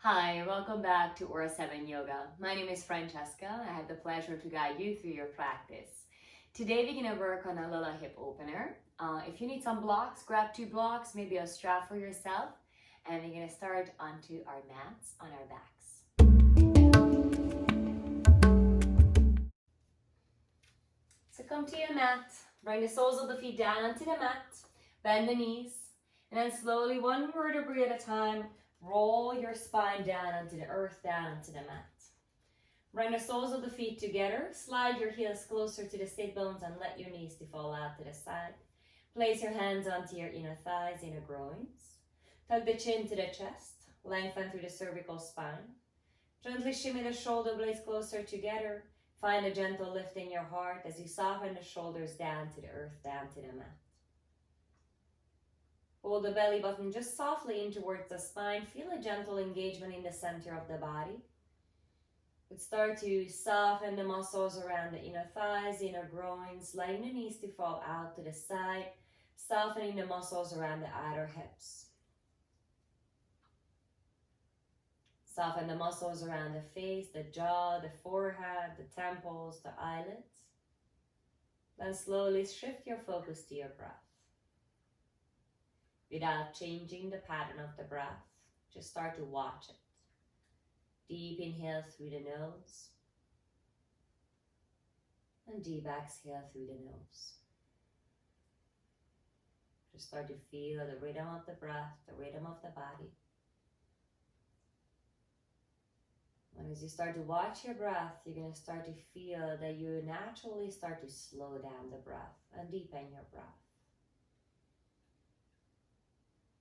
Hi, welcome back to Aura7 Yoga. My name is Francesca. I have the pleasure to guide you through your practice. Today we're going to work on a little hip opener. If you need some blocks, grab 2 blocks, maybe a strap for yourself, and we're going to start onto our mats on our backs. So come to your mat, bring the soles of the feet down onto the mat, bend the knees, and then slowly, one vertebrae at a time, roll your spine down onto the earth, down onto the mat. Bring the soles of the feet together. Slide your heels closer to the sit bones and let your knees fall out to the side. Place your hands onto your inner thighs, inner groins. Tuck the chin to the chest. Lengthen through the cervical spine. Gently shimmy the shoulder blades closer together. Find a gentle lift in your heart as you soften the shoulders down to the earth, down to the mat. Pull the belly button just softly in towards the spine. Feel a gentle engagement in the center of the body. But start to soften the muscles around the inner thighs, inner groins, letting the knees to fall out to the side, softening the muscles around the outer hips. Soften the muscles around the face, the jaw, the forehead, the temples, the eyelids. Then slowly shift your focus to your breath. Without changing the pattern of the breath, just start to watch it. Deep inhale through the nose, and deep exhale through the nose. Just start to feel the rhythm of the breath, the rhythm of the body. And as you start to watch your breath, you're going to start to feel that you naturally start to slow down the breath and deepen your breath.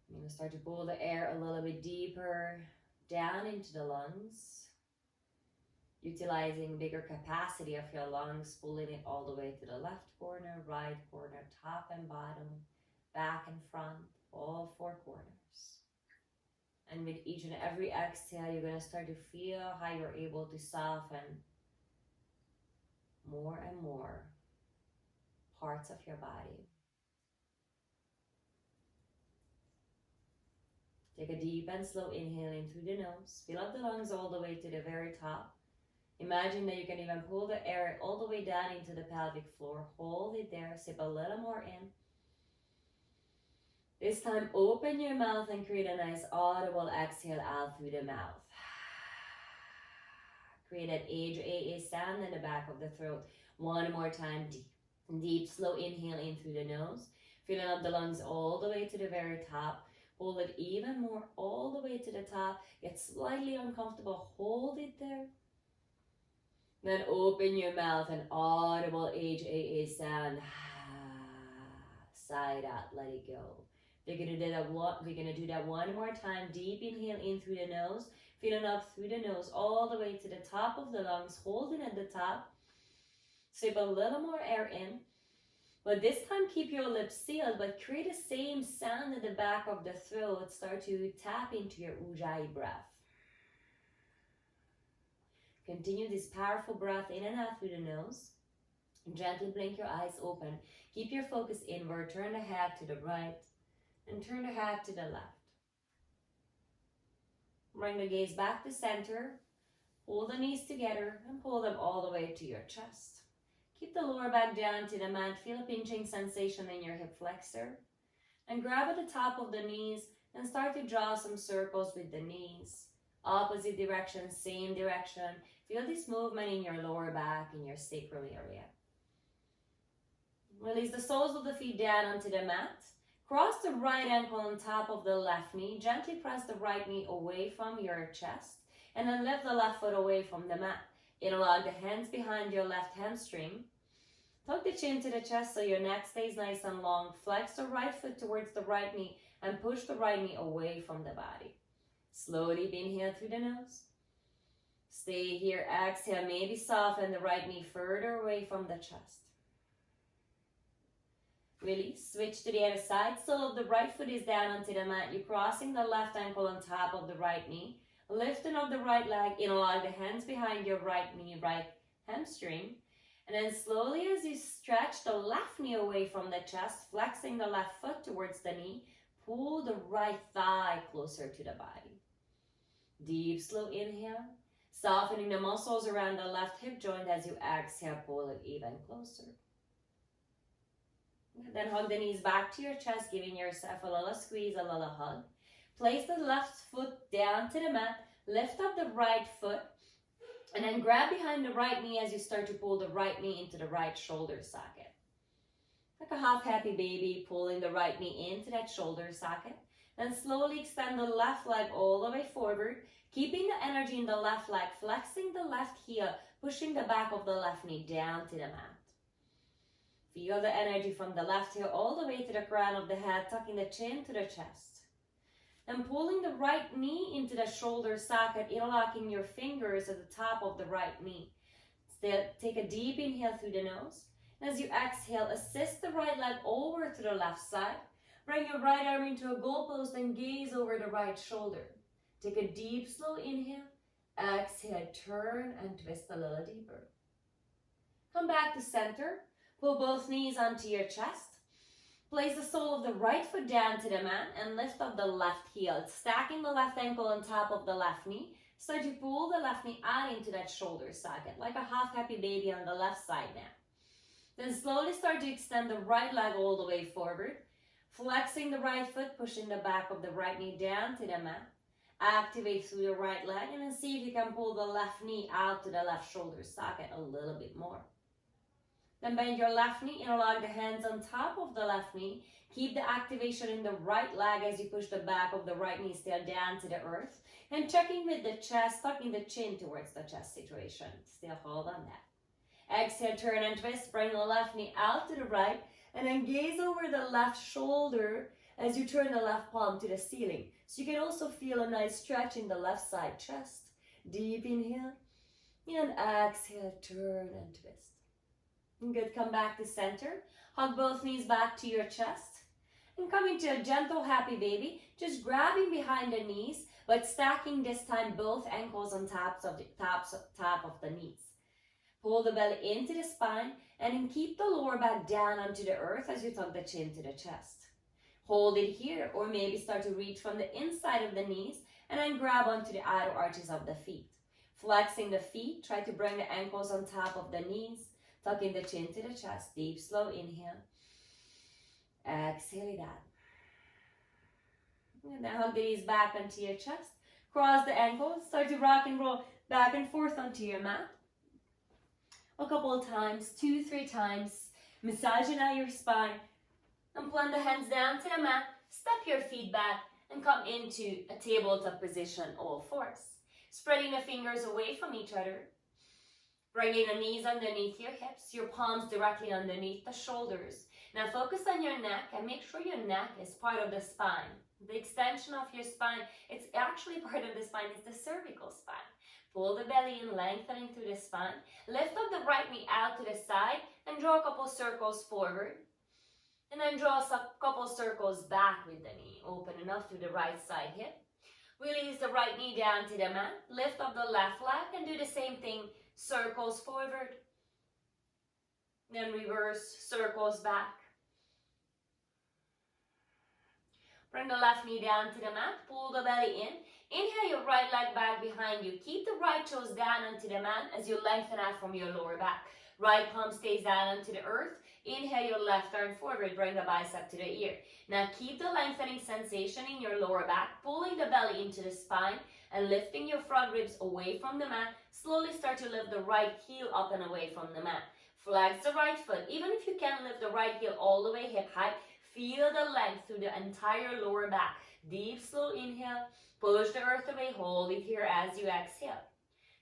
You're going to start to pull the air a little bit deeper down into the lungs, utilizing bigger capacity of your lungs, pulling it all the way to the left corner, right corner, top and bottom, back and front, all 4 corners. And with each and every exhale, you're going to start to feel how you're able to soften more and more parts of your body. Take a deep and slow inhale in through the nose. Fill up the lungs all the way to the very top. Imagine that you can even pull the air all the way down into the pelvic floor. Hold it there. Sip a little more in. This time, open your mouth and create a nice audible exhale out through the mouth. Create an A sound in the back of the throat. One more time. Deep, slow inhale in through the nose. Filling up the lungs all the way to the very top. Hold it even more all the way to the top. Get slightly uncomfortable. Hold it there. Then open your mouth and audible HAA sound. Side out. Let it go. We're gonna do that one more time. Deep inhale in through the nose. Filling up through the nose all the way to the top of the lungs. Holding at the top. Sip a little more air in. But this time keep your lips sealed, but create the same sound at the back of the throat. Start to tap into your Ujjayi breath. Continue this powerful breath in and out through the nose. Gently blink your eyes open. Keep your focus inward. Turn the head to the right and turn the head to the left. Bring the gaze back to center. Pull the knees together and pull them all the way to your chest. Keep the lower back down to the mat. Feel a pinching sensation in your hip flexor. And grab at the top of the knees and start to draw some circles with the knees. Opposite direction, same direction. Feel this movement in your lower back, in your sacral area. Release the soles of the feet down onto the mat. Cross the right ankle on top of the left knee. Gently press the right knee away from your chest. And then lift the left foot away from the mat. Interlock the hands behind your left hamstring. Tuck the chin to the chest so your neck stays nice and long. Flex the right foot towards the right knee and push the right knee away from the body. Slowly inhale through the nose. Stay here, exhale. Maybe soften the right knee further away from the chest. Release. Switch to the other side. Sole of the right foot is down onto the mat. You're crossing the left ankle on top of the right knee. Lifting up the right leg, interlock the hands behind your right knee, right hamstring. And then slowly as you stretch the left knee away from the chest, flexing the left foot towards the knee, pull the right thigh closer to the body. Deep, slow inhale. Softening the muscles around the left hip joint as you exhale, pull it even closer. Then hug the knees back to your chest, giving yourself a little squeeze, a little hug. Place the left foot down to the mat. Lift up the right foot. And then grab behind the right knee as you start to pull the right knee into the right shoulder socket. Like a half happy baby, pulling the right knee into that shoulder socket. Then slowly extend the left leg all the way forward, keeping the energy in the left leg, flexing the left heel, pushing the back of the left knee down to the mat. Feel the energy from the left heel all the way to the crown of the head, tucking the chin to the chest. And pulling the right knee into the shoulder socket, interlocking your fingers at the top of the right knee. Still, take a deep inhale through the nose. And as you exhale, assist the right leg over to the left side. Bring your right arm into a goalpost and gaze over the right shoulder. Take a deep, slow inhale. Exhale, turn and twist a little deeper. Come back to center. Pull both knees onto your chest. Place the sole of the right foot down to the mat and lift up the left heel, stacking the left ankle on top of the left knee. Start to pull the left knee out into that shoulder socket, like a half happy baby on the left side now. Then slowly start to extend the right leg all the way forward, flexing the right foot, pushing the back of the right knee down to the mat. Activate through the right leg and then see if you can pull the left knee out to the left shoulder socket a little bit more. Then bend your left knee, interlock the hands on top of the left knee. Keep the activation in the right leg as you push the back of the right knee still down to the earth. And checking with the chest, tucking the chin towards the chest situation. Still hold on that. Exhale, turn and twist. Bring the left knee out to the right. And then gaze over the left shoulder as you turn the left palm to the ceiling. So you can also feel a nice stretch in the left side chest. Deep inhale. And exhale, turn and twist. Good, come back to center. Hug both knees back to your chest. And come into a gentle happy baby. Just grabbing behind the knees, but stacking this time both ankles on top of the knees. Pull the belly into the spine and then keep the lower back down onto the earth as you tuck the chin to the chest. Hold it here, or maybe start to reach from the inside of the knees and then grab onto the outer arches of the feet. Flexing the feet, try to bring the ankles on top of the knees. Tucking the chin to the chest. Deep, slow inhale. Exhale it out. And then hug the knees back onto your chest. Cross the ankles. Start to rock and roll back and forth onto your mat. A couple of times, 2-3 times. Massaging out your spine. And plant the hands down to the mat. Step your feet back and come into a tabletop position, all fours. Spreading the fingers away from each other. Bringing the knees underneath your hips, your palms directly underneath the shoulders. Now focus on your neck and make sure your neck is part of the spine. The extension of your spine, it's actually part of the spine, it's the cervical spine. Pull the belly in, lengthening through the spine. Lift up the right knee out to the side and draw a couple circles forward. And then draw a couple circles back with the knee. Open enough through the right side hip. Release the right knee down to the mat. Lift up the left leg and do the same thing. Circles forward, then reverse, circles back. Bring the left knee down to the mat, pull the belly in. Inhale your right leg back behind you. Keep the right toes down onto the mat as you lengthen out from your lower back. Right palm stays down onto the earth. Inhale your left arm forward, bring the bicep to the ear. Now keep the lengthening sensation in your lower back, pulling the belly into the spine and lifting your front ribs away from the mat. Slowly start to lift the right heel up and away from the mat. Flex the right foot. Even if you can't lift the right heel all the way hip height, feel the length through the entire lower back. Deep, slow inhale. Push the earth away. Hold it here as you exhale.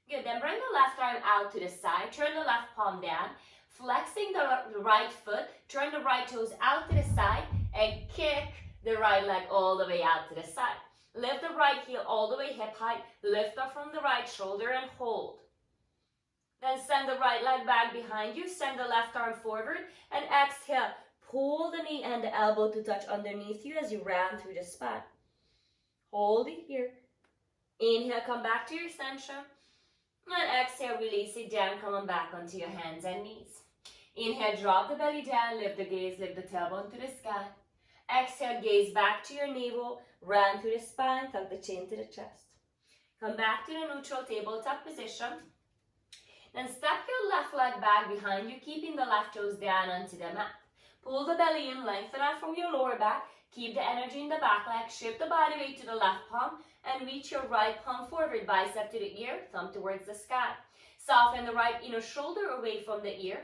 Good. Then bring the left arm out to the side. Turn the left palm down. Flexing the right foot. Turn the right toes out to the side and kick the right leg all the way out to the side. Lift the right heel all the way hip height. Lift up from the right shoulder and hold. Then send the right leg back behind you. Send the left arm forward and exhale. Pull the knee and the elbow to touch underneath you as you round through the spine. Hold it here. Inhale, come back to your extension. And exhale, release it down, coming back onto your hands and knees. Inhale, drop the belly down, lift the gaze, lift the tailbone to the sky. Exhale, gaze back to your navel, round through the spine, tuck the chin to the chest. Come back to the neutral tabletop position. Then step your left leg back behind you, keeping the left toes down onto the mat. Pull the belly in, lengthen out from your lower back. Keep the energy in the back leg. Shift the body weight to the left palm and reach your right palm forward, bicep to the ear, thumb towards the sky. Soften the right inner shoulder away from the ear.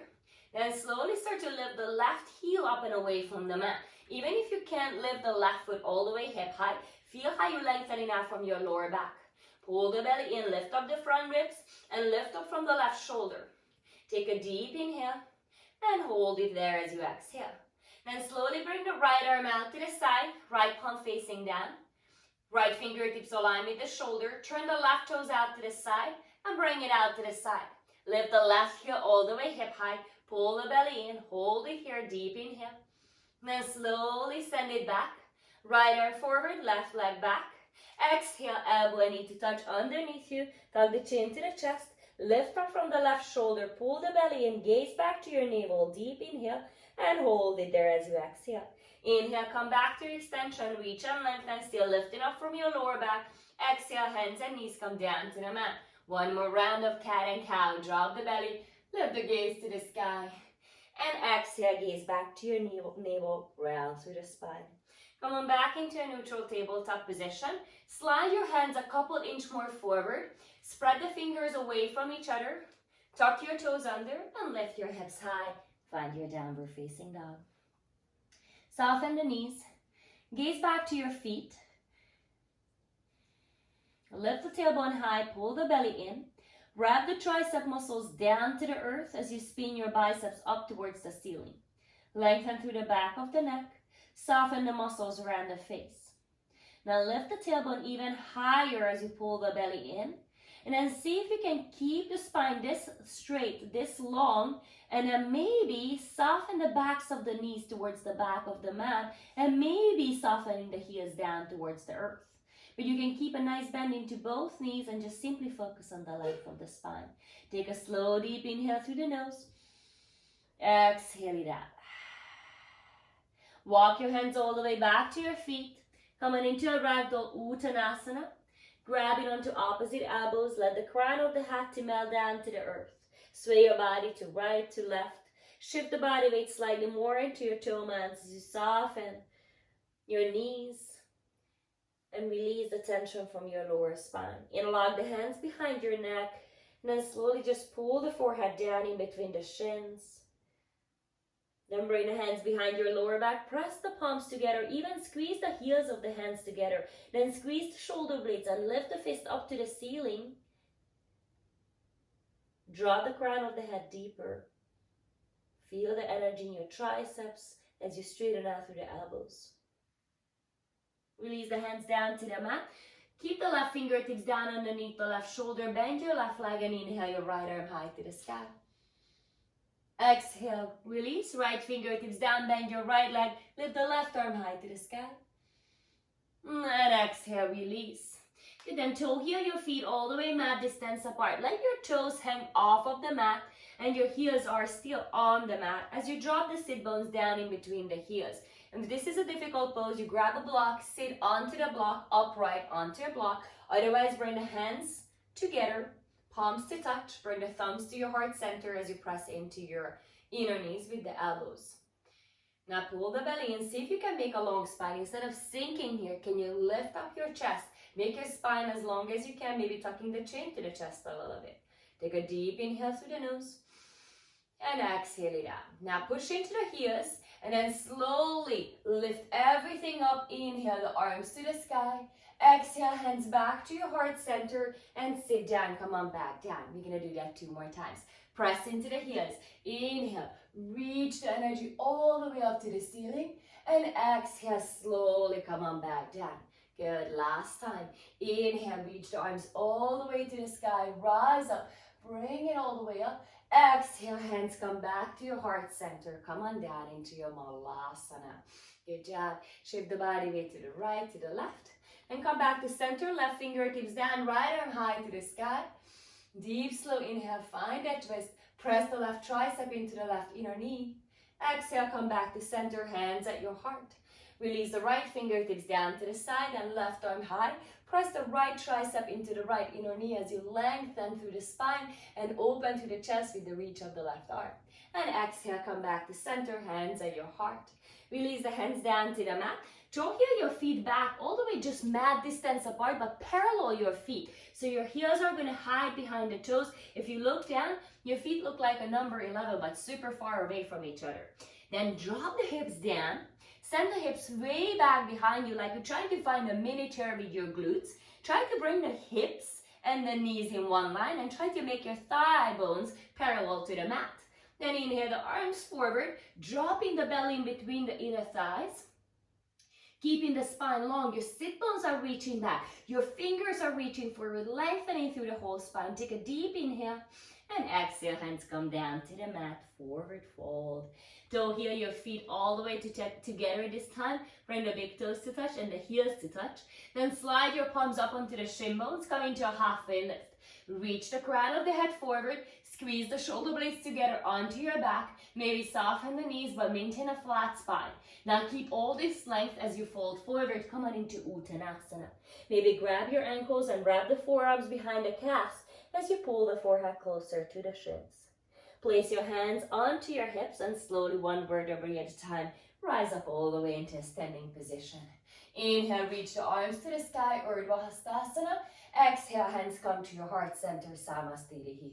Then slowly start to lift the left heel up and away from the mat. Even if you can't lift the left foot all the way hip high, feel how you're lengthening out from your lower back. Pull the belly in, lift up the front ribs, and lift up from the left shoulder. Take a deep inhale, and hold it there as you exhale. Then slowly bring the right arm out to the side, right palm facing down. Right fingertips align with the shoulder. Turn the left toes out to the side, and bring it out to the side. Lift the left heel all the way hip high. Pull the belly in, hold it here, deep inhale. Then slowly send it back. Right arm forward, left leg back. Exhale, elbow and knee to touch underneath you. Tuck the chin to the chest. Lift up from the left shoulder. Pull the belly in, gaze back to your navel. Deep inhale and hold it there as you exhale. Inhale, come back to extension. Reach and lengthen, still lifting up from your lower back. Exhale, hands and knees come down to the mat. One more round of cat and cow. Drop the belly, lift the gaze to the sky. And exhale, gaze back to your navel, round through the spine. Come on back into a neutral tabletop position. Slide your hands a couple inch more forward. Spread the fingers away from each other. Tuck your toes under and lift your hips high. Find your downward facing dog. Soften the knees. Gaze back to your feet. Lift the tailbone high, pull the belly in. Wrap the tricep muscles down to the earth as you spin your biceps up towards the ceiling. Lengthen through the back of the neck. Soften the muscles around the face. Now lift the tailbone even higher as you pull the belly in. And then see if you can keep the spine this straight, this long. And then maybe soften the backs of the knees towards the back of the mat. And maybe softening the heels down towards the earth. But you can keep a nice bend into both knees and just simply focus on the length of the spine. Take a slow, deep inhale through the nose. Exhale it out. Walk your hands all the way back to your feet. Coming into a ragdoll uttanasana. Grab it onto opposite elbows. Let the crown of the hat to melt down to the earth. Sway your body to right, to left. Shift the body weight slightly more into your toe mats as you soften your knees. And release the tension from your lower spine. Interlock the hands behind your neck. And then slowly just pull the forehead down in between the shins. Then bring the hands behind your lower back. Press the palms together. Even squeeze the heels of the hands together. Then squeeze the shoulder blades and lift the fist up to the ceiling. Draw the crown of the head deeper. Feel the energy in your triceps as you straighten out through the elbows. Release the hands down to the mat. Keep the left fingertips down underneath the left shoulder. Bend your left leg and inhale your right arm high to the sky. Exhale, release, right fingertips down, bend your right leg, lift the left arm high to the sky. And exhale, release. You then toe heel your feet all the way mat distance apart. Let your toes hang off of the mat and your heels are still on the mat as you drop the sit bones down in between the heels. And if this is a difficult pose, you grab a block, sit onto the block, upright onto a block. Otherwise, bring the hands together. Palms to touch, bring the thumbs to your heart center as you press into your inner knees with the elbows. Now pull the belly in, see if you can make a long spine. Instead of sinking here, can you lift up your chest? Make your spine as long as you can, maybe tucking the chin to the chest a little bit. Take a deep inhale through the nose and exhale it out. Now push into the heels and then slowly lift everything up. Inhale the arms to the sky. Exhale, hands back to your heart center and sit down. Come on back down. We're going to do that 2 more times. Press into the heels. Inhale, reach the energy all the way up to the ceiling. And exhale, slowly come on back down. Good, last time. Inhale, reach the arms all the way to the sky. Rise up, bring it all the way up. Exhale, hands come back to your heart center. Come on down into your Malasana. Good job. Shift the body weight to the right, to the left. And come back to center, left fingertips down, right arm high to the sky. Deep, slow inhale, find that twist. Press the left tricep into the left inner knee. Exhale, come back to center, hands at your heart. Release the right fingertips down to the side and left arm high. Press the right tricep into the right inner knee as you lengthen through the spine and open through the chest with the reach of the left arm. And exhale, come back to center, hands at your heart. Release the hands down to the mat. Draw here your feet back all the way, just mad distance apart, but parallel your feet. So your heels are going to hide behind the toes. If you look down, your feet look like a number 11, but super far away from each other. Then drop the hips down. Send the hips way back behind you like you're trying to find a mini chair with your glutes. Try to bring the hips and the knees in one line and try to make your thigh bones parallel to the mat. Then inhale the arms forward, dropping the belly in between the inner thighs. Keeping the spine long, your sit bones are reaching back. Your fingers are reaching forward, lengthening through the whole spine. Take a deep inhale and exhale, hands come down to the mat, forward fold. Toe heel your feet all the way together this time. Bring the big toes to touch and the heels to touch. Then slide your palms up onto the shin bones, come into a halfway lift. Reach the crown of the head forward, squeeze the shoulder blades together onto your back. Maybe soften the knees but maintain a flat spine. Now keep all this length as you fold forward, come on into Uttanasana. Maybe grab your ankles and wrap the forearms behind the calves as you pull the forehead closer to the shins. Place your hands onto your hips and slowly, one vertebrae at a time, rise up all the way into a standing position. Inhale, reach the arms to the sky, Urdhva Hastasana. Exhale, hands come to your heart center, Samastirihi.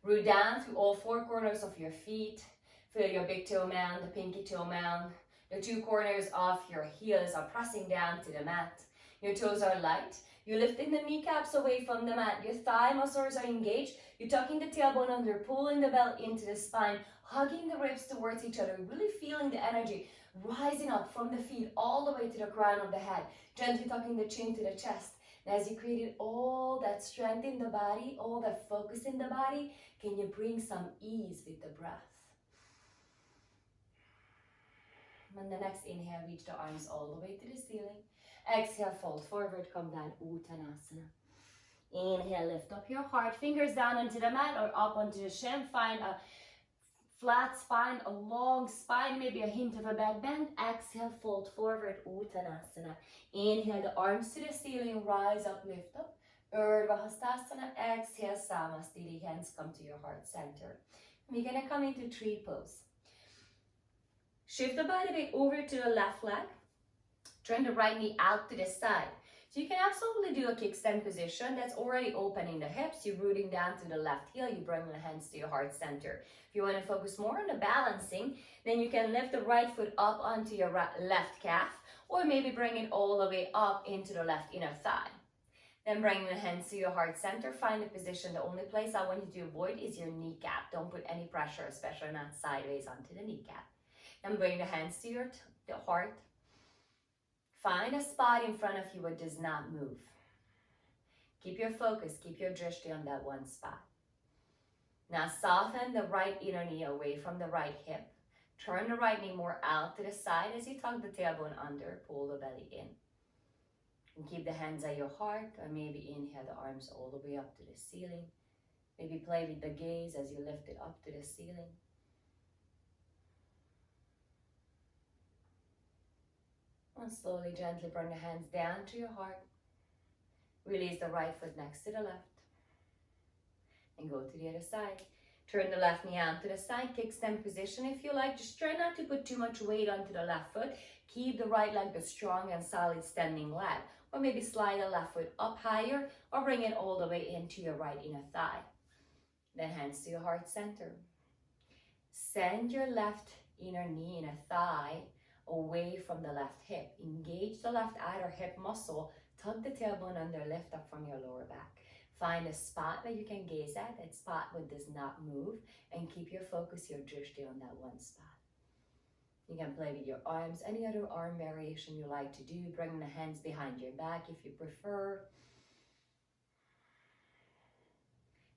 Root down through all four corners of your feet. Feel your big toe mound, the pinky toe mound. The two corners of your heels are pressing down to the mat. Your toes are light. You're lifting the kneecaps away from the mat. Your thigh muscles are engaged. You're tucking the tailbone under, pulling the belt into the spine, hugging the ribs towards each other, really feeling the energy rising up from the feet all the way to the crown of the head, gently tucking the chin to the chest. And as you created all that strength in the body, all that focus in the body, can you bring some ease with the breath? On the next inhale, reach the arms all the way to the ceiling. Exhale, fold forward, come down, Uttanasana. Inhale, lift up your heart, fingers down onto the mat or up onto the shin. Find a flat spine, a long spine, maybe a hint of a back bend. Exhale, fold forward, Uttanasana. Inhale, the arms to the ceiling, rise up, lift up. Urdhva Hastasana. Exhale, Samastiti, hands come to your heart center. We're going to come into tree pose. Shift the body weight over to the left leg. Turn the right knee out to the side. So you can absolutely do a kickstand position that's already opening the hips. You're rooting down to the left heel. You bring the hands to your heart center. If you want to focus more on the balancing, then you can lift the right foot up onto your left calf, or maybe bring it all the way up into the left inner thigh. Then bring the hands to your heart center. Find the position. The only place I want you to avoid is your kneecap. Don't put any pressure, especially not sideways onto the kneecap. Then bring the hands to your the heart. Find a spot in front of you that does not move. Keep your focus, keep your drishti on that one spot. Now soften the right inner knee away from the right hip. Turn the right knee more out to the side as you tuck the tailbone under, pull the belly in. And keep the hands at your heart, or maybe inhale the arms all the way up to the ceiling. Maybe play with the gaze as you lift it up to the ceiling. And slowly, gently bring the hands down to your heart. Release the right foot next to the left. And go to the other side. Turn the left knee out to the side, kickstand position if you like. Just try not to put too much weight onto the left foot. Keep the right leg the strong and solid standing leg. Or maybe slide the left foot up higher or bring it all the way into your right inner thigh. Then hands to your heart center. Send your left inner knee, inner thigh away from the left hip. Engage the left outer hip muscle. Tuck the tailbone under, lift up from your lower back. Find a spot that you can gaze at, that spot that does not move, and keep your focus, your drishti on that one spot. You can play with your arms, any other arm variation you like to do. Bring the hands behind your back if you prefer.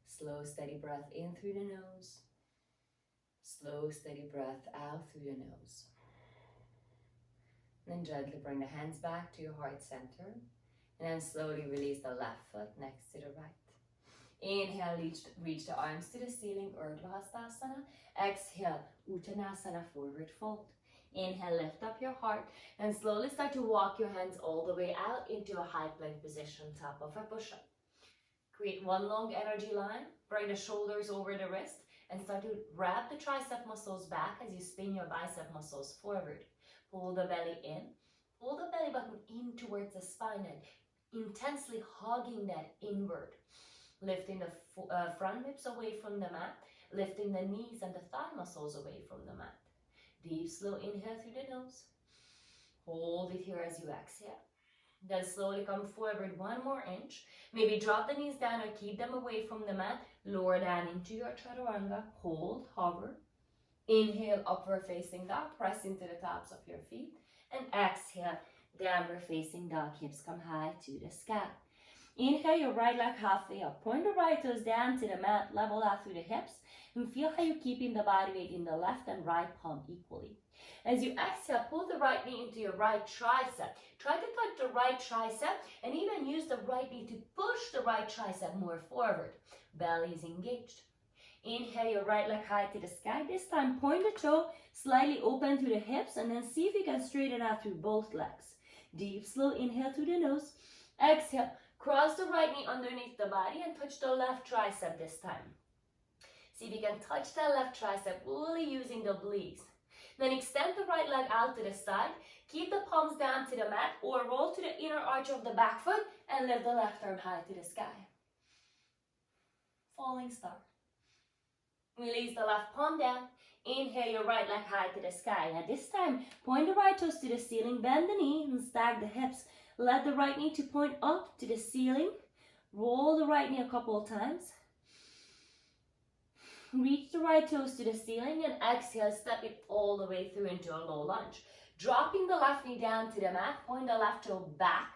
Slow, steady breath in through the nose. Slow, steady breath out through the nose. And then gently bring the hands back to your heart center. And then slowly release the left foot next to the right. Inhale, reach the arms to the ceiling, Urdhva Hastasana. Exhale, Uttanasana, forward fold. Inhale, lift up your heart and slowly start to walk your hands all the way out into a high plank position, top of a push-up. Create one long energy line, bring the shoulders over the wrist and start to wrap the tricep muscles back as you spin your bicep muscles forward. Pull the belly in, pull the belly button in towards the spine and intensely hugging that inward. Lifting the front hips away from the mat, lifting the knees and the thigh muscles away from the mat. Deep, slow inhale through the nose. Hold it here as you exhale. Then slowly come forward 1 more inch. Maybe drop the knees down or keep them away from the mat. Lower down into your chaturanga. Hold, hover. Inhale, upward facing dog. Press into the tops of your feet. And exhale, downward facing dog. Hips come high to the sky. Inhale your right leg halfway up. Point the right toes down to the mat. Level out through the hips. And feel how you're keeping the body weight in the left and right palm equally. As you exhale, pull the right knee into your right tricep. Try to touch the right tricep and even use the right knee to push the right tricep more forward. Belly is engaged. Inhale your right leg high to the sky. This time point the toe slightly open to the hips and then see if you can straighten out through both legs. Deep, slow inhale through the nose. Exhale, cross the right knee underneath the body and touch the left tricep this time. See if you can touch that left tricep, really using the obliques. Then extend the right leg out to the side. Keep the palms down to the mat or roll to the inner arch of the back foot and lift the left arm high to the sky. Falling star. Release the left palm down. Inhale your right leg high to the sky. Now this time, point the right toes to the ceiling, bend the knee and stack the hips. Let the right knee to point up to the ceiling. Roll the right knee a couple of times. Reach the right toes to the ceiling and exhale, step it all the way through into a low lunge. Dropping the left knee down to the mat, point the left toe back.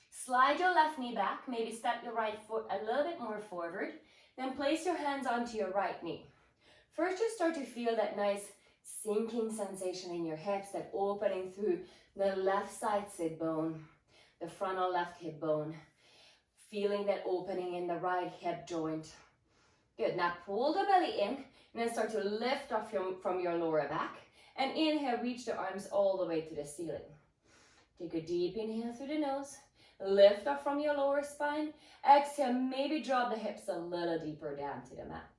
Slide your left knee back, maybe step your right foot a little bit more forward. Then place your hands onto your right knee. First, you start to feel that nice sinking sensation in your hips, that opening through the left side sit bone, the frontal left hip bone. Feeling that opening in the right hip joint. Good, now pull the belly in and then start to lift off from your lower back. And inhale, reach the arms all the way to the ceiling. Take a deep inhale through the nose. Lift off from your lower spine. Exhale, maybe drop the hips a little deeper down to the mat.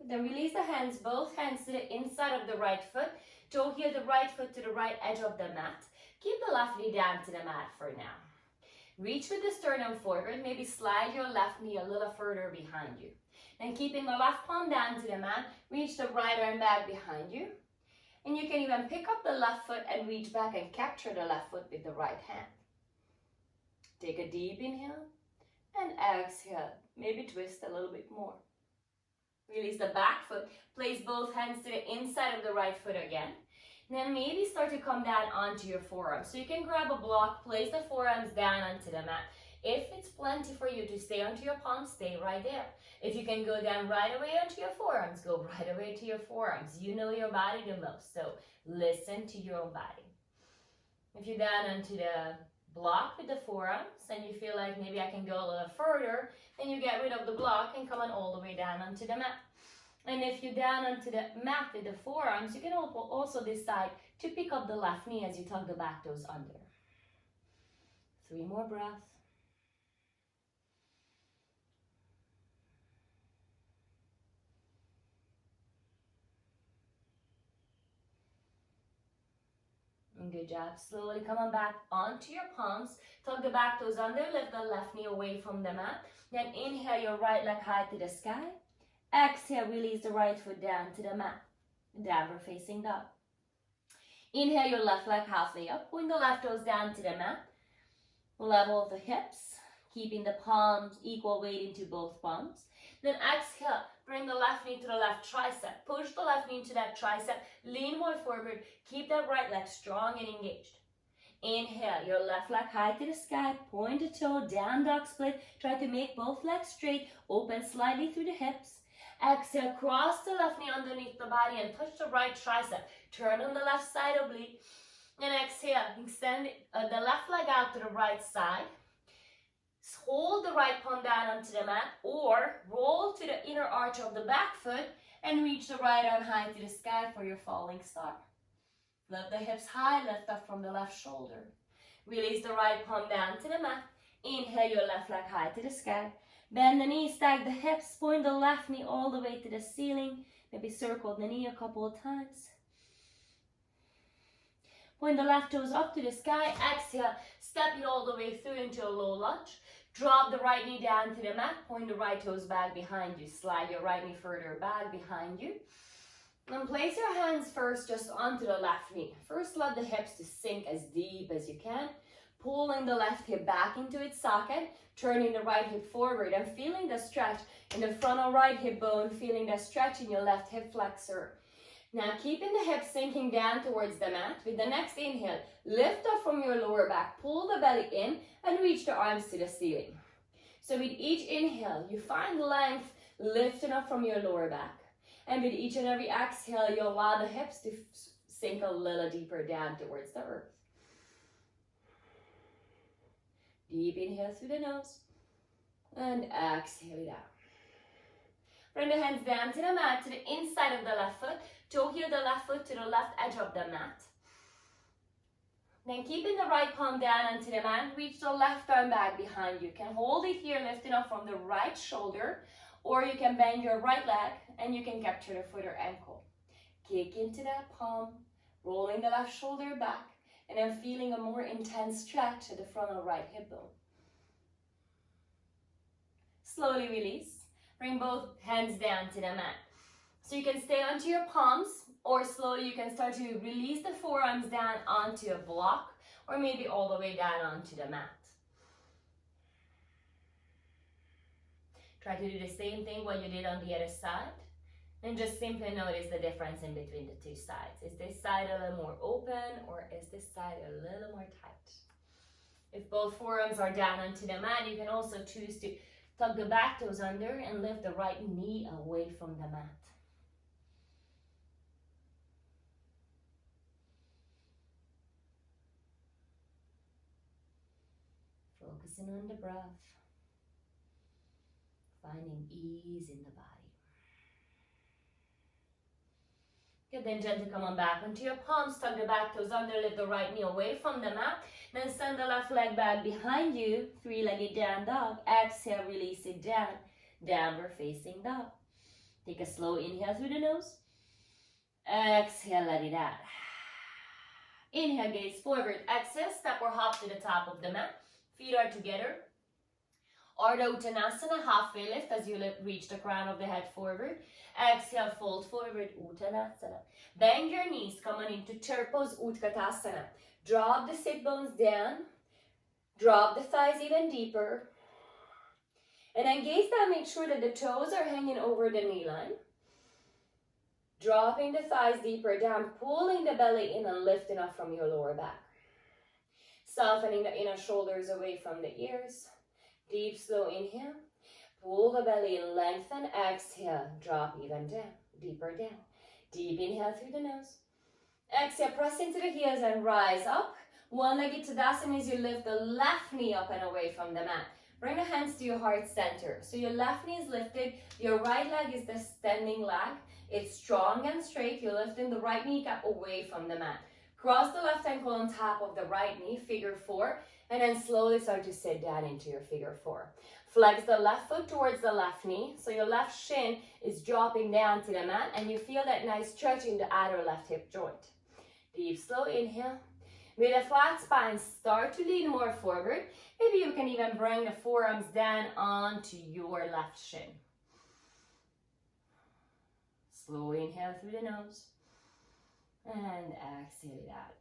Then release the hands, both hands to the inside of the right foot. Toe heel the right foot to the right edge of the mat. Keep the left knee down to the mat for now. Reach with the sternum forward, maybe slide your left knee a little further behind you. And keeping the left palm down to the mat, reach the right arm back behind you. And you can even pick up the left foot and reach back and capture the left foot with the right hand. Take a deep inhale and exhale. Maybe twist a little bit more. Release the back foot. Place both hands to the inside of the right foot again. And then maybe start to come down onto your forearms. So you can grab a block, place the forearms down onto the mat. If it's plenty for you to stay onto your palms, stay right there. If you can go down right away onto your forearms, go right away to your forearms. You know your body the most, so listen to your own body. If you're down onto the block with the forearms and you feel like maybe I can go a little further, then you get rid of the block and come on all the way down onto the mat. And if you're down onto the mat with the forearms, you can also decide to pick up the left knee as you tuck the back toes under. 3 more breaths. Good job. Slowly come on back onto your palms. Tuck the back toes under. Lift the left knee away from the mat. Then inhale your right leg high to the sky. Exhale, release the right foot down to the mat. Downward facing dog. Inhale your left leg halfway up. Point the left toes down to the mat. Level the hips. Keeping the palms equal weight into both palms. Then exhale. Bring the left knee to the left tricep. Push the left knee into that tricep. Lean more forward. Keep that right leg strong and engaged. Inhale, your left leg high to the sky. Point the toe, down dog split. Try to make both legs straight. Open slightly through the hips. Exhale, cross the left knee underneath the body and touch the right tricep. Turn on the left side oblique. And exhale, extend the left leg out to the right side. Hold the right palm down onto the mat or roll to the inner arch of the back foot and reach the right arm high to the sky for your falling star. Lift the hips high, lift up from the left shoulder. Release the right palm down to the mat. Inhale your left leg high to the sky. Bend the knees, stack the hips, point the left knee all the way to the ceiling. Maybe circle the knee a couple of times. Point the left toes up to the sky. Exhale, step it all the way through into a low lunge. Drop the right knee down to the mat. Point the right toes back behind you. Slide your right knee further back behind you. And place your hands first just onto the left knee. First, let the hips to sink as deep as you can. Pulling the left hip back into its socket. Turning the right hip forward and feeling the stretch in the frontal right hip bone. Feeling the stretch in your left hip flexor. Now keeping the hips sinking down towards the mat. With the next inhale, lift up from your lower back. Pull the belly in and reach the arms to the ceiling. So with each inhale, you find length lifting up from your lower back. And with each and every exhale, you allow the hips to sink a little deeper down towards the earth. Deep inhale through the nose. And exhale it out. Bring the hands down to the mat, to the inside of the left foot. Toe heel the left foot to the left edge of the mat. Then keeping the right palm down onto the mat, reach the left arm back behind you. You can hold it here, lifting up from the right shoulder, or you can bend your right leg and you can capture the foot or ankle. Kick into that palm, rolling the left shoulder back, and then feeling a more intense stretch at the frontal right hip bone. Slowly release. Bring both hands down to the mat. So you can stay onto your palms, or slowly you can start to release the forearms down onto a block, or maybe all the way down onto the mat. Try to do the same thing what you did on the other side, and just simply notice the difference in between the two sides. Is this side a little more open, or is this side a little more tight? If both forearms are down onto the mat, you can also choose to tuck the back toes under and lift the right knee away from the mat. Focusing on the breath, finding ease in the body. Good, then gently come on back onto your palms, tuck the back toes under, lift the right knee away from the mat. Then send the left leg back behind you, three-legged down dog. Exhale, release it down, downward facing dog. Take a slow inhale through the nose. Exhale, let it out. Inhale, gaze forward. Exhale, step or hop to the top of the mat. Feet are together. Ardha Uttanasana, halfway lift as you reach the crown of the head forward. Exhale, fold forward, Uttanasana. Bend your knees, come on into chair pose, Utkatasana. Drop the sit bones down. Drop the thighs even deeper. And then gaze down, make sure that the toes are hanging over the knee line. Dropping the thighs deeper down, pulling the belly in and lifting up from your lower back. Softening the inner shoulders away from the ears. Deep, slow inhale. Pull the belly in, lengthen. Exhale, drop even down, deeper down. Deep inhale through the nose. Exhale, press into the heels and rise up. One-legged Tadasana as you lift the left knee up and away from the mat. Bring the hands to your heart center. So your left knee is lifted. Your right leg is the standing leg. It's strong and straight. You're lifting the right kneecap away from the mat. Cross the left ankle on top of the right knee, figure four, and then slowly start to sit down into your figure four. Flex the left foot towards the left knee, so your left shin is dropping down to the mat, and you feel that nice stretch in the outer left hip joint. Deep, slow inhale. With a flat spine, start to lean more forward. Maybe you can even bring the forearms down onto your left shin. Slow inhale through the nose. And exhale it out.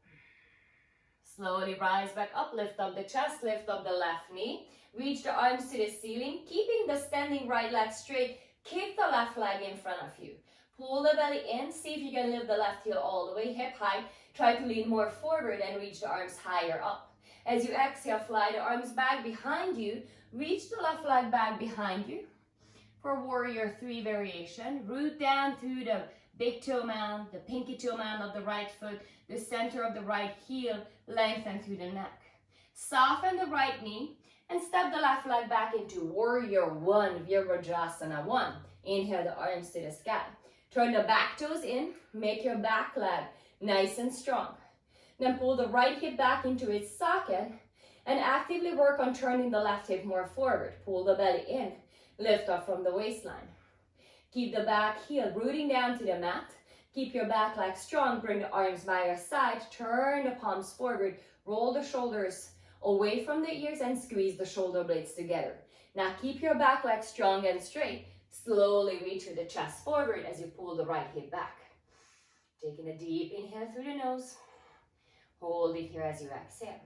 Slowly rise back up, lift up the chest, lift up the left knee. Reach the arms to the ceiling, keeping the standing right leg straight. Kick the left leg in front of you. Pull the belly in, see if you can lift the left heel all the way, hip high. Try to lean more forward and reach the arms higher up. As you exhale, fly the arms back behind you. Reach the left leg back behind you. For warrior 3 variation, root down through the big toe mound, the pinky toe mound of the right foot, the center of the right heel, lengthen through the neck. Soften the right knee and step the left leg back into warrior 1, Virabhadrasana 1. Inhale the arms to the sky. Turn the back toes in, make your back leg nice and strong. Then pull the right hip back into its socket and actively work on turning the left hip more forward. Pull the belly in, lift up from the waistline. Keep the back heel rooting down to the mat. Keep your back leg strong, bring the arms by your side, turn the palms forward, roll the shoulders away from the ears and squeeze the shoulder blades together. Now keep your back leg strong and straight. Slowly reach with the chest forward as you pull the right hip back. Taking a deep inhale through the nose. Hold it here as you exhale.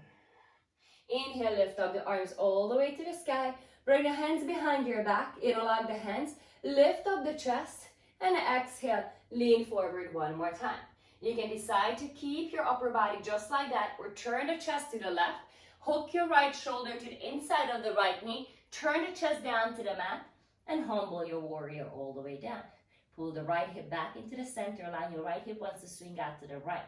Inhale, lift up the arms all the way to the sky. Bring the hands behind your back, interlock the hands, lift up the chest, and exhale, lean forward one more time. You can decide to keep your upper body just like that, or turn the chest to the left, hook your right shoulder to the inside of the right knee, turn the chest down to the mat, and humble your warrior all the way down. Pull the right hip back into the center line. Your right hip wants to swing out to the right.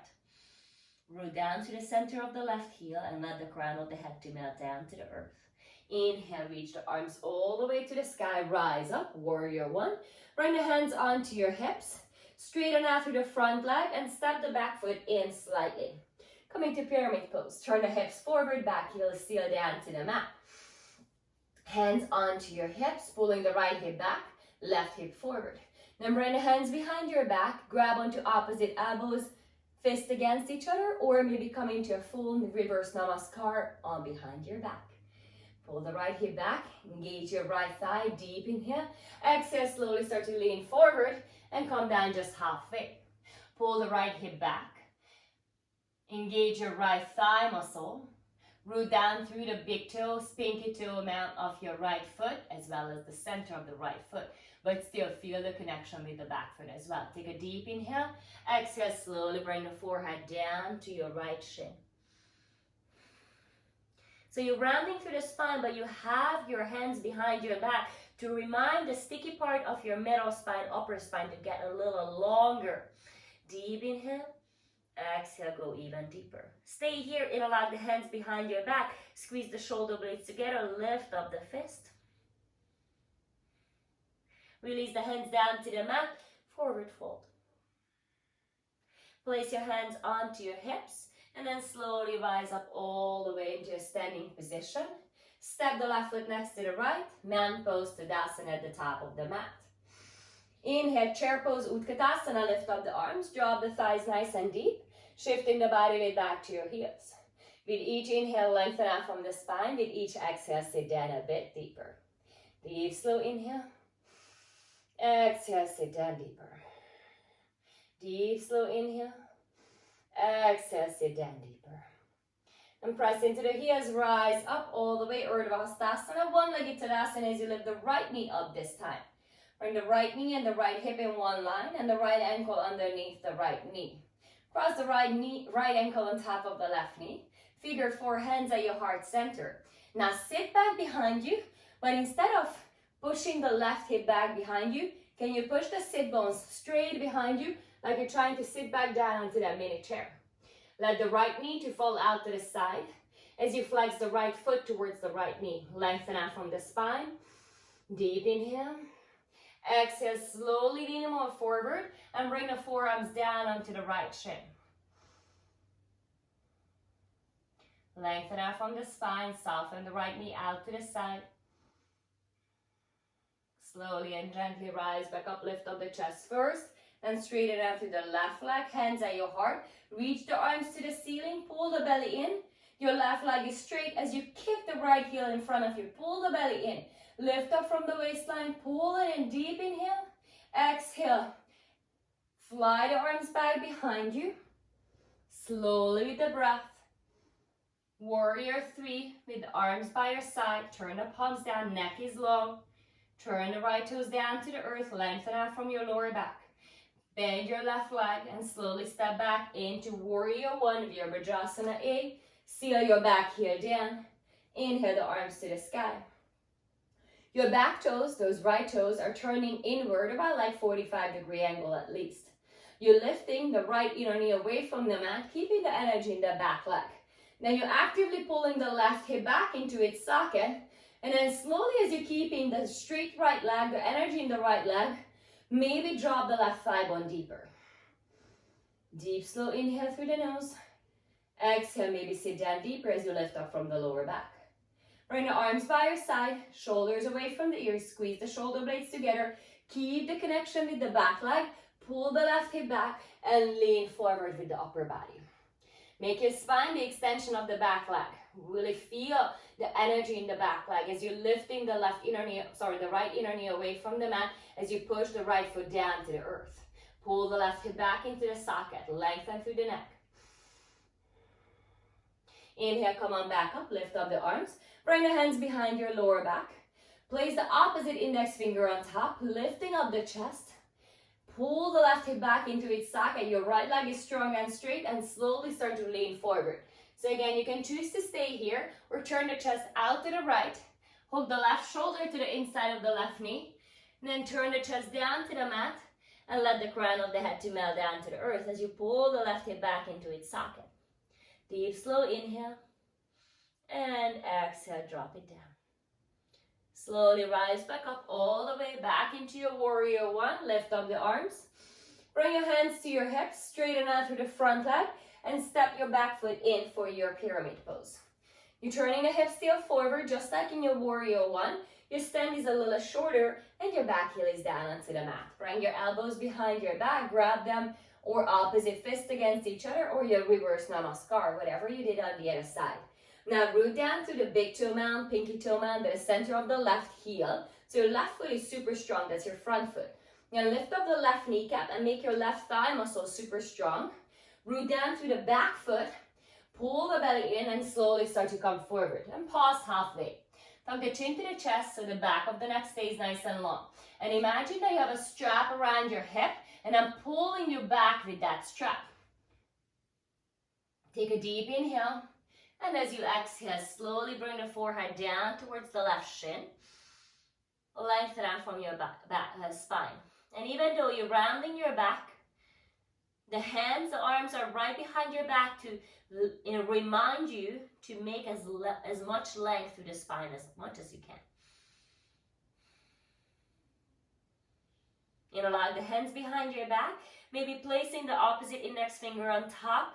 Root down to the center of the left heel and let the crown of the head to melt down to the earth. Inhale, reach the arms all the way to the sky. Rise up, warrior one. Bring the hands onto your hips. Straighten out through the front leg and step the back foot in slightly. Coming to pyramid pose. Turn the hips forward, back heel seal down to the mat. Hands onto your hips, pulling the right hip back, left hip forward. Then bring the hands behind your back, grab onto opposite elbows, fist against each other, or maybe come into a full reverse namaskar on behind your back. Pull the right hip back, engage your right thigh, deep inhale. Exhale, slowly start to lean forward and come down just halfway. Pull the right hip back. Engage your right thigh muscle. Root down through the big toe, pinky toe mount of your right foot, as well as the center of the right foot. But still feel the connection with the back foot as well. Take a deep inhale. Exhale, slowly bring the forehead down to your right shin. So you're rounding through the spine, but you have your hands behind your back to remind the sticky part of your middle spine, upper spine to get a little longer. Deep inhale. Exhale, go even deeper. Stay here, interlock the hands behind your back. Squeeze the shoulder blades together, lift up the fist. Release the hands down to the mat, forward fold. Place your hands onto your hips and then slowly rise up all the way into a standing position. Step the left foot next to the right, man pose Tadasana at the top of the mat. Inhale, chair pose, Utkatasana, lift up the arms, draw the thighs nice and deep, shifting the body weight back to your heels. With each inhale, lengthen out from the spine. With each exhale, sit down a bit deeper. Deep, slow inhale. Exhale, sit down deeper. Deep, slow inhale. Exhale, sit down deeper. And press into the heels, rise up all the way, Urdhva Hastasana. One-legged Tadasana as you lift the right knee up this time. Bring the right knee and the right hip in one line and the right ankle underneath the right knee. Cross the right ankle on top of the left knee. Figure four, hands at your heart center. Now sit back behind you, but instead of pushing the left hip back behind you, can you push the sit bones straight behind you like you're trying to sit back down onto that mini chair. Let the right knee to fall out to the side as you flex the right foot towards the right knee. Lengthen out from the spine. Deep inhale. Exhale, slowly lean more forward and bring the forearms down onto the right shin. Lengthen out from the spine, soften the right knee out to the side. Slowly and gently rise back up, lift up the chest first, then straighten out through the left leg, hands at your heart. Reach the arms to the ceiling, pull the belly in. Your left leg is straight as you kick the right heel in front of you. Pull the belly in. Lift up from the waistline, pull it in, deep inhale, exhale. Fly the arms back behind you. Slowly with the breath. Warrior 3 with the arms by your side. Turn the palms down, neck is long. Turn the right toes down to the earth, lengthen out from your lower back. Bend your left leg and slowly step back into Warrior 1 of your Virabhadrasana A. Seal your back heel down. Inhale the arms to the sky. Your back toes, those right toes, are turning inward about like 45-degree angle at least. You're lifting the right inner knee away from the mat, keeping the energy in the back leg. Now you're actively pulling the left hip back into its socket, and then slowly as you're keeping the straight right leg, the energy in the right leg, maybe drop the left thigh bone deeper. Deep, slow inhale through the nose. Exhale, maybe sit down deeper as you lift up from the lower back. Bring the arms by your side, shoulders away from the ears, squeeze the shoulder blades together. Keep the connection with the back leg. Pull the left hip back and lean forward with the upper body. Make your spine the extension of the back leg. Really feel the energy in the back leg as you're lifting the right inner knee away from the mat as you push the right foot down to the earth. Pull the left hip back into the socket, lengthen through the neck. Inhale, come on back up, lift up the arms. Bring the hands behind your lower back. Place the opposite index finger on top, lifting up the chest. Pull the left hip back into its socket. Your right leg is strong and straight and slowly start to lean forward. So again, you can choose to stay here or turn the chest out to the right. Hook the left shoulder to the inside of the left knee. And then turn the chest down to the mat and let the crown of the head to melt down to the earth as you pull the left hip back into its socket. Deep, slow inhale. And exhale, drop it down. Slowly rise back up all the way back into your warrior one. Lift up the arms. Bring your hands to your hips, straighten out through the front leg, and step your back foot in for your pyramid pose. You're turning the hips still forward, just like in your warrior one. Your stand is a little shorter, and your back heel is down onto the mat. Bring your elbows behind your back, grab them, or opposite fist against each other, or your reverse namaskar, whatever you did on the other side. Now root down to the big toe mound, pinky toe mound, to the center of the left heel. So your left foot is super strong, that's your front foot. Now lift up the left kneecap and make your left thigh muscle super strong. Root down to the back foot, pull the belly in and slowly start to come forward. And pause halfway. Tuck the chin to the chest so the back of the neck stays nice and long. And imagine that you have a strap around your hip and I'm pulling you back with that strap. Take a deep inhale. And as you exhale, slowly bring the forehead down towards the left shin. Lengthen out from your spine. And even though you're rounding your back, the hands, the arms are right behind your back to remind you to make as much length through the spine as much as you can. Allow the hands behind your back, maybe placing the opposite index finger on top.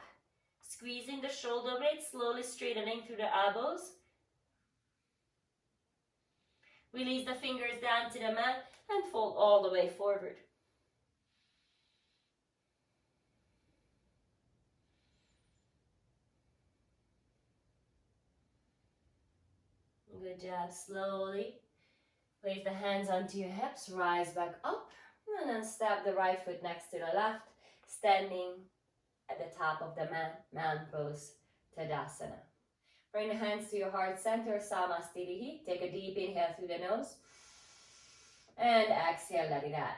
Squeezing the shoulder blades, slowly straightening through the elbows. Release the fingers down to the mat and fold all the way forward. Good job. Slowly place the hands onto your hips, rise back up, and then step the right foot next to the left, standing at the top of the mountain pose, Tadasana. Bring the hands to your heart center, Samastitihi. Take a deep inhale through the nose. And exhale, let it out.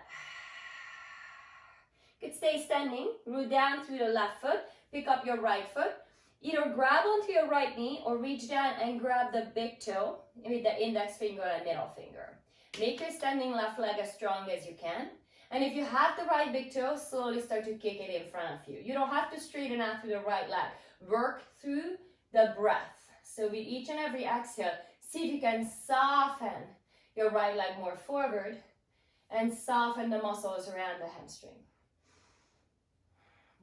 You could stay standing, root down through the left foot, pick up your right foot. Either grab onto your right knee or reach down and grab the big toe with the index finger and middle finger. Make your standing left leg as strong as you can. And if you have the right big toe, slowly start to kick it in front of you. You don't have to straighten out through the right leg. Work through the breath. So with each and every exhale, see if you can soften your right leg more forward and soften the muscles around the hamstring.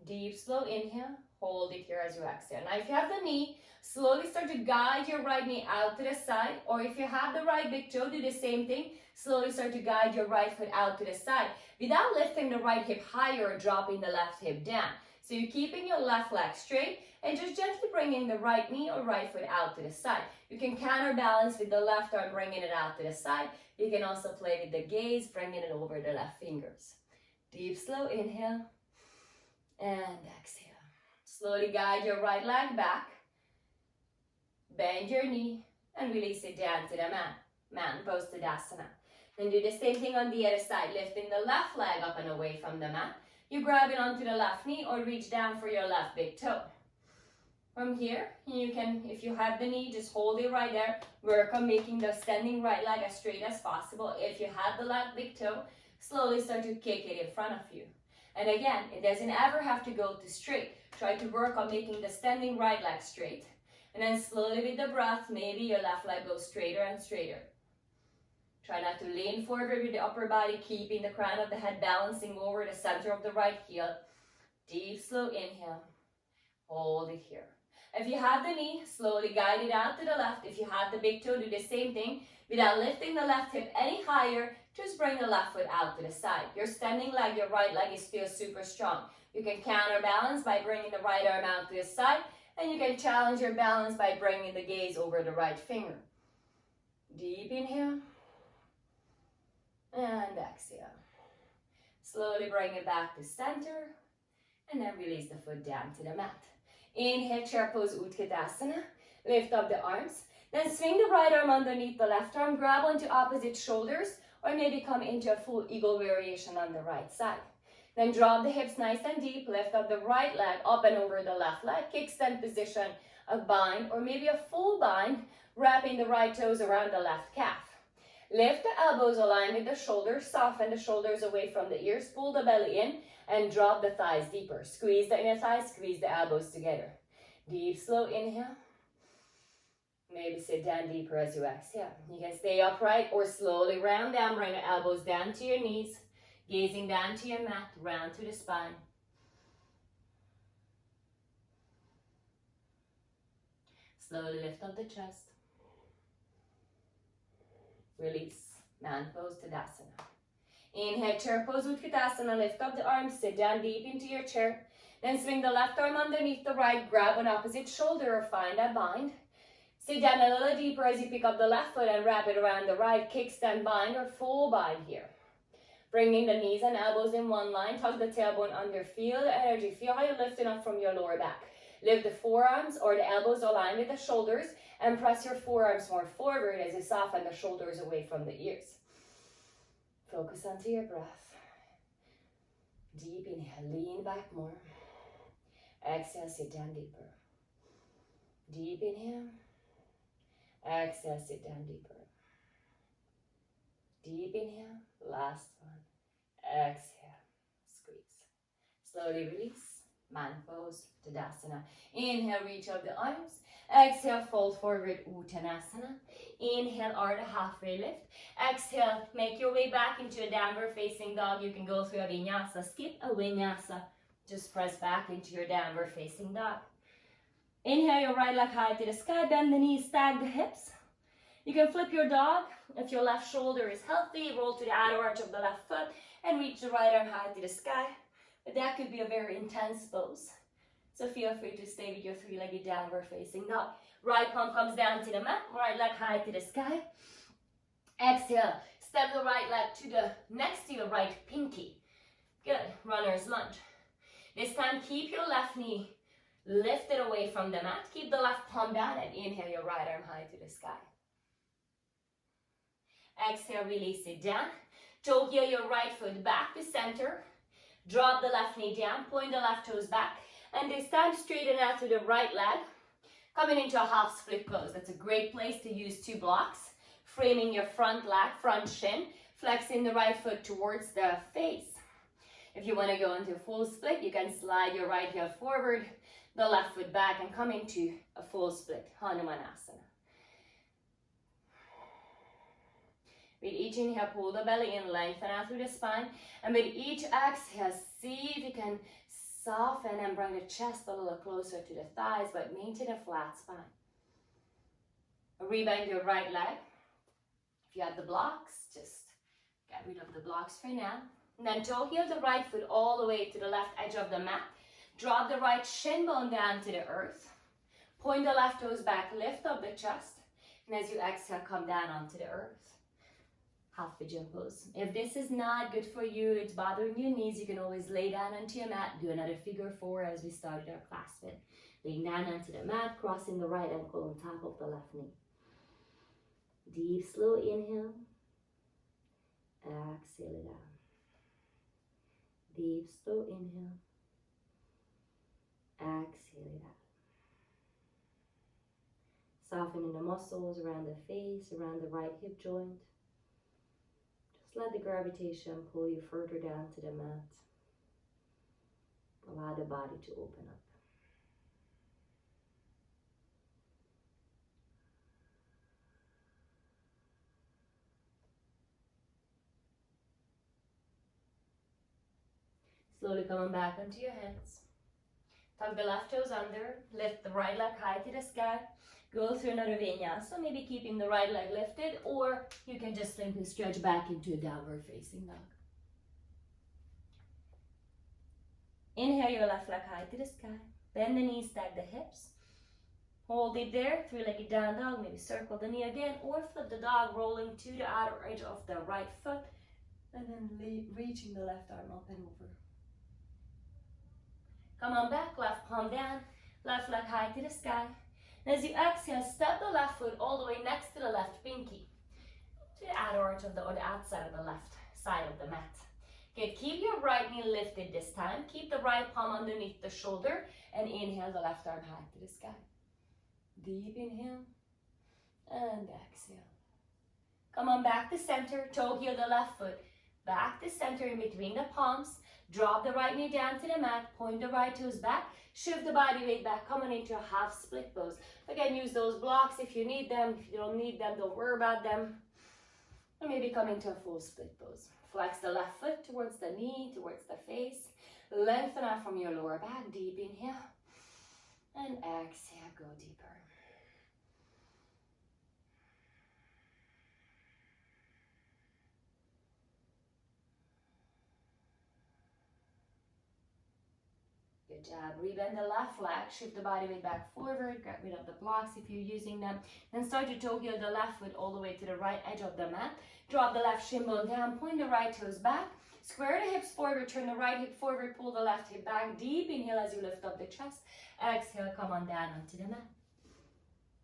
Deep, slow inhale. Hold it here as you exhale. Now if you have the knee, slowly start to guide your right knee out to the side. Or if you have the right big toe, do the same thing. Slowly start to guide your right foot out to the side without lifting the right hip higher or dropping the left hip down. So you're keeping your left leg straight and just gently bringing the right knee or right foot out to the side. You can counterbalance with the left arm, bringing it out to the side. You can also play with the gaze, bringing it over the left fingers. Deep, slow inhale and exhale. Slowly guide your right leg back. Bend your knee and release it down to the mat. Mountain pose, Tadasana. Then do the same thing on the other side, lifting the left leg up and away from the mat. You grab it onto the left knee or reach down for your left big toe. From here, you can, if you have the knee, just hold it right there. Work on making the standing right leg as straight as possible. If you have the left big toe, slowly start to kick it in front of you. And again, it doesn't ever have to go to straight. Try to work on making the standing right leg straight. And then slowly with the breath, maybe your left leg goes straighter and straighter. Try not to lean forward with the upper body, keeping the crown of the head balancing over the center of the right heel. Deep, slow inhale. Hold it here. If you have the knee, slowly guide it out to the left. If you have the big toe, do the same thing. Without lifting the left hip any higher, just bring the left foot out to the side. Your standing leg, your right leg is still super strong. You can counterbalance by bringing the right arm out to the side, and you can challenge your balance by bringing the gaze over the right finger. Deep inhale, and exhale. Slowly bring it back to center, and then release the foot down to the mat. Inhale, chair pose, Utkatasana. Lift up the arms. Then swing the right arm underneath the left arm. Grab onto opposite shoulders, or maybe come into a full eagle variation on the right side. Then drop the hips nice and deep. Lift up the right leg up and over the left leg. Kickstand position, a bind, or maybe a full bind, wrapping the right toes around the left calf. Lift the elbows, align with the shoulders. Soften the shoulders away from the ears. Pull the belly in and drop the thighs deeper. Squeeze the inner thighs, squeeze the elbows together. Deep, slow inhale. Maybe sit down deeper as you exhale. You can stay upright or slowly round down. Bring the elbows down to your knees. Gazing down to your mat, round to the spine. Slowly lift up the chest. Release. Man pose, Tadasana. Inhale, chair pose, Utkatasana. Lift up the arms, sit down deep into your chair. Then swing the left arm underneath the right, grab an opposite shoulder or find a bind. Sit down a little deeper as you pick up the left foot and wrap it around the right, kickstand bind or full bind here. Bringing the knees and elbows in one line, tug the tailbone under, feel the energy, feel how you're lifting up from your lower back. Lift the forearms or the elbows align with the shoulders and press your forearms more forward as you soften the shoulders away from the ears. Focus onto your breath. Deep inhale, lean back more. Exhale, sit down deeper. Deep inhale. Exhale, sit down deeper. Deep inhale, last one. Exhale, squeeze. Slowly release, man pose, Tadasana. Inhale, reach up the arms. Exhale, fold forward, Uttanasana. Inhale, or the halfway lift. Exhale, make your way back into a downward facing dog. You can go through a vinyasa, skip a vinyasa. Just press back into your downward facing dog. Inhale, your right leg high to the sky, bend the knees, stag the hips. You can flip your dog. If your left shoulder is healthy, roll to the outer arch of the left foot and reach the right arm high to the sky. But that could be a very intense pose. So feel free to stay with your three-legged downward facing dog. Right palm comes down to the mat, right leg high to the sky. Exhale, step the right leg to the next to your right pinky. Good, runner's lunge. This time keep your left knee lifted away from the mat. Keep the left palm down and inhale your right arm high to the sky. Exhale, release it down. Toe heel your right foot back to center. Drop the left knee down, point the left toes back. And this time straighten out to the right leg. Coming into a half split pose. That's a great place to use two blocks. Framing your front leg, front shin. Flexing the right foot towards the face. If you want to go into a full split, you can slide your right heel forward, the left foot back, and come into a full split, Hanumanasana. With each inhale, pull the belly in, lengthen out through the spine. And with each exhale, see if you can soften and bring the chest a little closer to the thighs, but maintain a flat spine. Rebend your right leg. If you have the blocks, just get rid of the blocks for now. And then toe heel the right foot all the way to the left edge of the mat. Drop the right shin bone down to the earth. Point the left toes back, lift up the chest. And as you exhale, come down onto the earth. Half pigeon pose. If this is not good for you, it's bothering your knees, you can always lay down onto your mat. Do another figure four as we started our class with. Laying down onto the mat, crossing the right ankle on top of the left knee. Deep, slow inhale. Exhale it out. Deep, slow inhale. Exhale it out. Softening the muscles around the face, around the right hip joint. Just let the gravitation pull you further down to the mat. Allow the body to open up. Slowly coming back onto your hands. Tuck the left toes under, lift the right leg high to the sky. Go through another vinyasa, maybe keeping the right leg lifted, or you can just simply stretch back into a downward facing dog. Inhale your left leg high to the sky. Bend the knees, stack the hips. Hold it there, three-legged down dog, maybe circle the knee again, or flip the dog, rolling to the outer edge of the right foot, and then reaching the left arm up and over. Come on back, left palm down, left leg high to the sky. And as you exhale, step the left foot all the way next to the left pinky, to the outer edge of the, or the outside of the left side of the mat. Good, keep your right knee lifted this time. Keep the right palm underneath the shoulder, and inhale the left arm high to the sky. Deep inhale, and exhale. Come on back to center, toe heel the left foot. Back to center in between the palms. Drop the right knee down to the mat, point the right toes back, shift the body weight back, coming into a half split pose. Again, use those blocks if you need them. If you don't need them, don't worry about them. Or maybe come into a full split pose. Flex the left foot towards the knee, towards the face. Lengthen out from your lower back, deep inhale. And exhale, go deeper. Good job. Rebend the left leg, shift the body weight back forward, get rid of the blocks if you're using them. Then start to toe heel the left foot all the way to the right edge of the mat. Drop the left shin bone down, point the right toes back. Square the hips forward, turn the right hip forward, pull the left hip back. Deep inhale as you lift up the chest. Exhale, come on down onto the mat.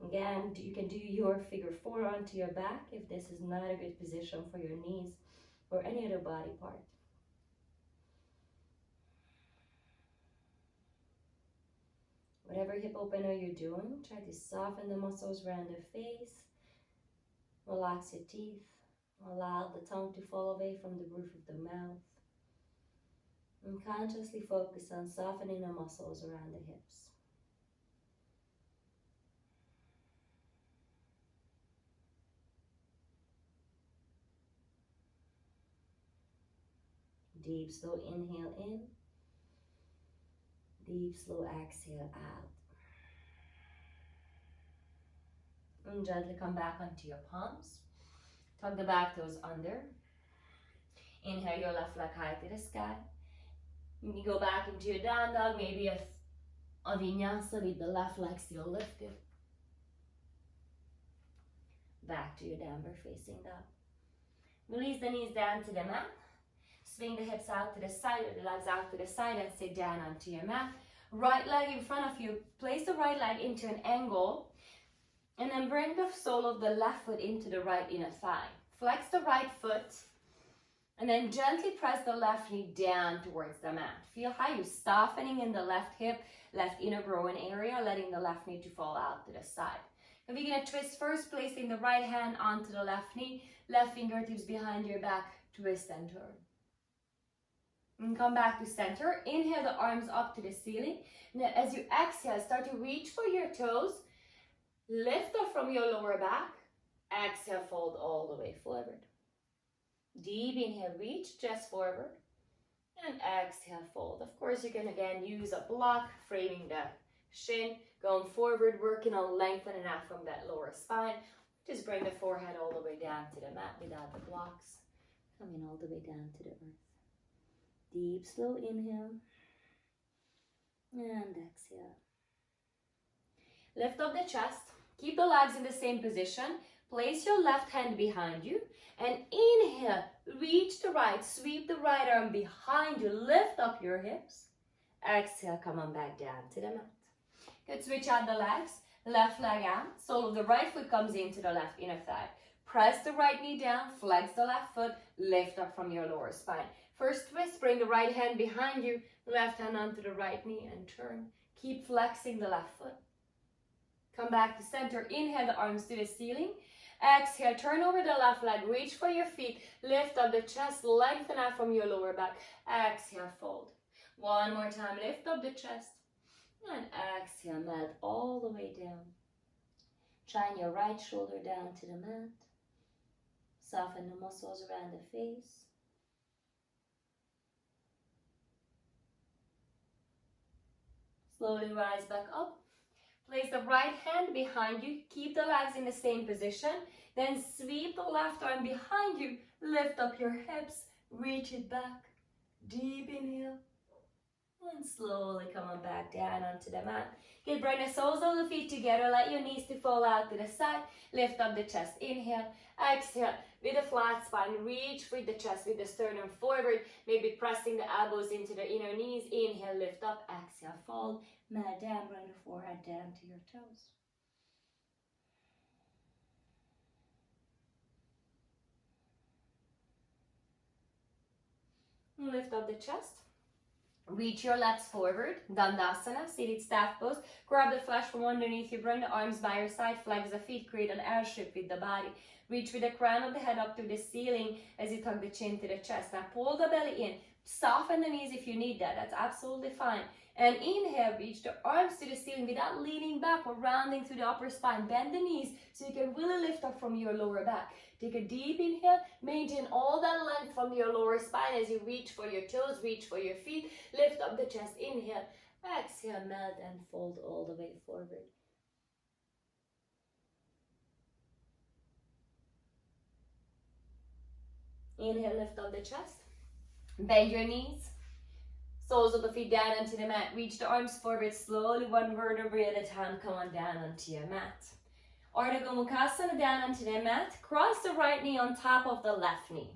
Again, you can do your figure four onto your back if this is not a good position for your knees or any other body part. Whatever hip opener you're doing, try to soften the muscles around the face. Relax your teeth. Allow the tongue to fall away from the roof of the mouth. And consciously focus on softening the muscles around the hips. Deep, slow inhale in. Deep, slow exhale out. And gently come back onto your palms. Tuck the back toes under. Inhale your left leg high to the sky. You go back into your down dog, maybe a vinyasa with the left leg still lifted. Back to your downward facing dog. Release the knees down to the mat. Swing the hips out to the side, or the legs out to the side, and sit down onto your mat. Right leg in front of you. Place the right leg into an angle, and then bring the sole of the left foot into the right inner thigh. Flex the right foot, and then gently press the left knee down towards the mat. Feel how you're softening in the left hip, left inner groin area, letting the left knee to fall out to the side. Now we're going to twist first, placing the right hand onto the left knee, left fingertips behind your back, twist and turn. And come back to center. Inhale the arms up to the ceiling. Now as you exhale, start to reach for your toes. Lift up from your lower back. Exhale, fold all the way forward. Deep inhale, reach chest forward. And exhale, fold. Of course, you can again use a block, framing the shin, going forward, working on lengthening out from that lower spine. Just bring the forehead all the way down to the mat without the blocks. Coming all the way down to the earth. Deep, slow inhale. And exhale. Lift up the chest. Keep the legs in the same position. Place your left hand behind you. And inhale. Reach the right. Sweep the right arm behind you. Lift up your hips. Exhale. Come on back down to the mat. Good. Switch out the legs. Left leg out. Sole of the right foot comes into the left inner thigh. Press the right knee down. Flex the left foot. Lift up from your lower spine. First twist, bring the right hand behind you, left hand onto the right knee and turn. Keep flexing the left foot. Come back to center, inhale the arms to the ceiling. Exhale, turn over the left leg, reach for your feet, lift up the chest, lengthen out from your lower back. Exhale, fold. One more time, lift up the chest. And exhale, melt all the way down. Shine your right shoulder down to the mat. Soften the muscles around the face. Slowly rise back up. Place the right hand behind you. Keep the legs in the same position. Then sweep the left arm behind you. Lift up your hips. Reach it back. Deep inhale. And slowly come on back down onto the mat. Good, bring the soles of the feet together. Let your knees to fall out to the side. Lift up the chest. Inhale. Exhale. With a flat spine, reach with the chest, with the sternum forward. Maybe pressing the elbows into the inner knees. Inhale, lift up. Exhale, fold. Mat down. Bring the forehead down to your toes. Lift up the chest. Reach your legs forward, Dandasana, seated staff pose. Grab the flesh from underneath you, bring the arms by your side, flex the feet, create an air strip with the body. Reach with the crown of the head up to the ceiling as you tuck the chin to the chest. Now pull the belly in, soften the knees if you need that, that's absolutely fine. And inhale, reach the arms to the ceiling without leaning back or rounding through the upper spine. Bend the knees so you can really lift up from your lower back. Take a deep inhale, maintain all that length from your lower spine as you reach for your toes, reach for your feet, lift up the chest, inhale, exhale, melt and fold all the way forward. Inhale, lift up the chest, bend your knees, soles of the feet down onto the mat, reach the arms forward slowly, one vertebrae at a time, come on down onto your mat. Ardha Gomukhasana down onto the mat. Cross the right knee on top of the left knee.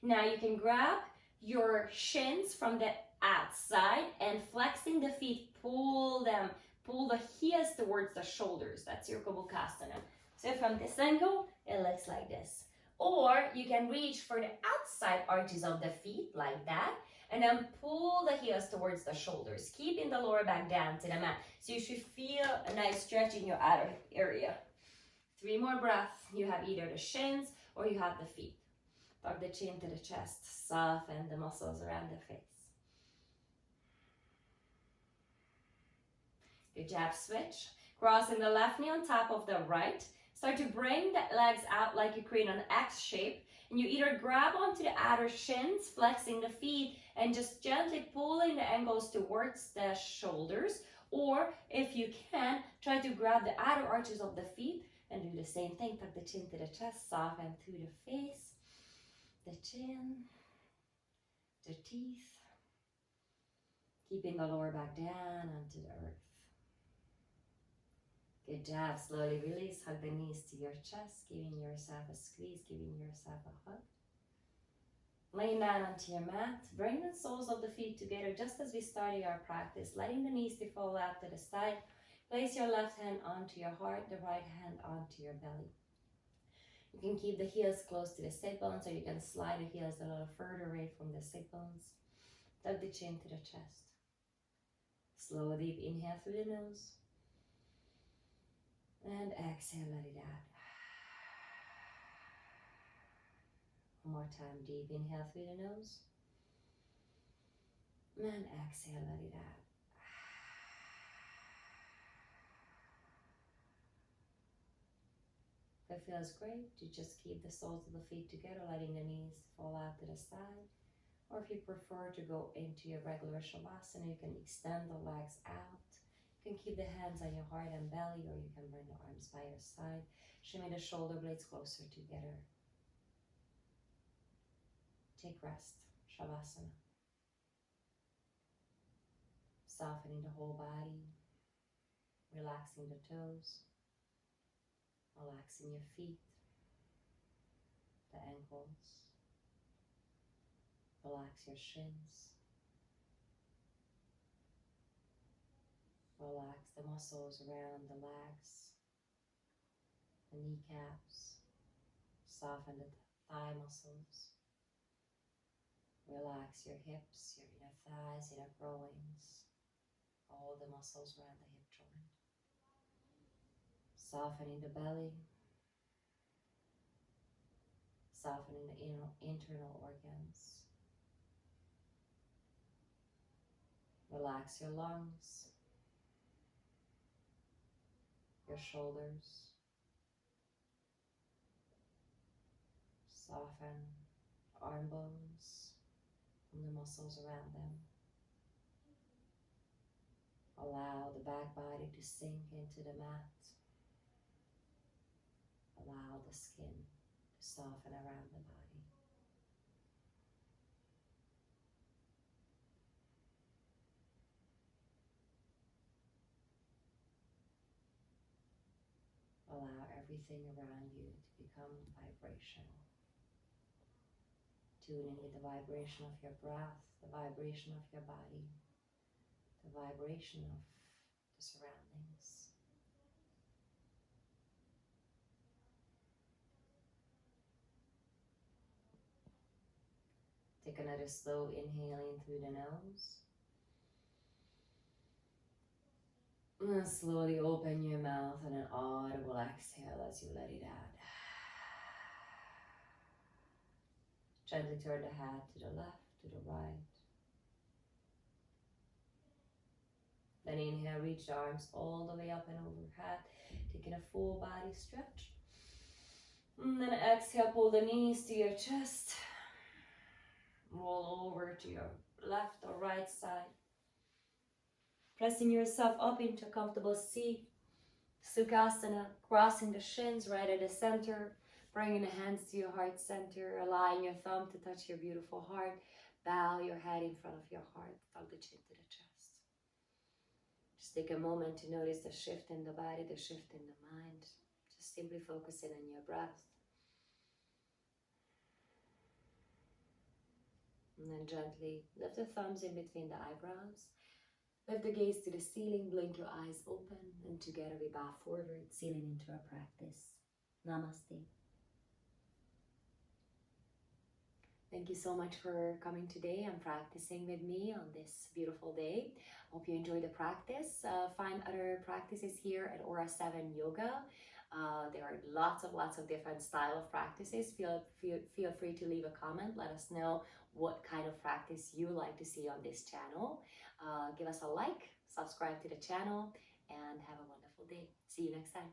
Now you can grab your shins from the outside and flexing the feet, pull them, pull the heels towards the shoulders. That's your Gomukhasana. So from this angle, it looks like this. Or you can reach for the outside arches of the feet like that and then pull the heels towards the shoulders, keeping the lower back down to the mat. So you should feel a nice stretch in your outer area. 3 more breaths. You have either the shins or you have the feet. Tuck the chin to the chest. Soften the muscles around the face. Good job. Switch. Crossing the left knee on top of the right. Start to bring the legs out like you create an X shape. And you either grab onto the outer shins, flexing the feet, and just gently pulling the ankles towards the shoulders. Or if you can, try to grab the outer arches of the feet and do the same thing. Tuck the chin to the chest, soften through the face, the chin, the teeth. Keeping the lower back down onto the earth. Good job. Slowly release. Hug the knees to your chest, giving yourself a squeeze, giving yourself a hug. Laying down onto your mat. Bring the soles of the feet together just as we started our practice. Letting the knees to fall out to the side. Place your left hand onto your heart, the right hand onto your belly. You can keep the heels close to the sit bones, or you can slide the heels a little further away from the sit bones. Tuck the chin to the chest. Slow, deep inhale through the nose. And exhale, let it out. One more time, deep inhale through the nose. And exhale, let it out. If it feels great, you just keep the soles of the feet together, letting the knees fall out to the side. Or if you prefer to go into your regular Savasana, you can extend the legs out. You can keep the hands on your heart and belly, or you can bring the arms by your side. Shimmy the shoulder blades closer together. Take rest, Savasana. Softening the whole body, relaxing the toes. Relaxing your feet, the ankles, relax your shins, relax the muscles around the legs, the kneecaps, soften the thigh muscles, relax your hips, your inner thighs, inner groins, all the muscles around the hip joint. Softening the belly, softening the internal organs. Relax your lungs, your shoulders. Soften arm bones and the muscles around them. Allow the back body to sink into the mat. Allow the skin to soften around the body. Allow everything around you to become vibrational. Tune in with the vibration of your breath, the vibration of your body, the vibration of the surroundings. Take another slow inhale in through the nose. And slowly open your mouth and an audible exhale as you let it out. Gently turn the head to the left, to the right. Then inhale, reach the arms all the way up and overhead, taking a full body stretch. And then exhale, pull the knees to your chest. Roll over to your left or right side. Pressing yourself up into a comfortable seat. Sukhasana, crossing the shins right at the center. Bringing the hands to your heart center. Allowing your thumb to touch your beautiful heart. Bow your head in front of your heart. Hug the chin to the chest. Just take a moment to notice the shift in the body, the shift in the mind. Just simply focusing on your breath. And then gently lift the thumbs in between the eyebrows. Lift the gaze to the ceiling, blink your eyes open, and together we bow forward, sealing into our practice. Namaste. Thank you so much for coming today and practicing with me on this beautiful day. Hope you enjoy the practice. Find other practices here at Aura7 Yoga. There are lots of different style of practices. Feel free to leave a comment. Let us know what kind of practice you like to see on this channel. Give us a like, subscribe to the channel, and have a wonderful day. See you next time.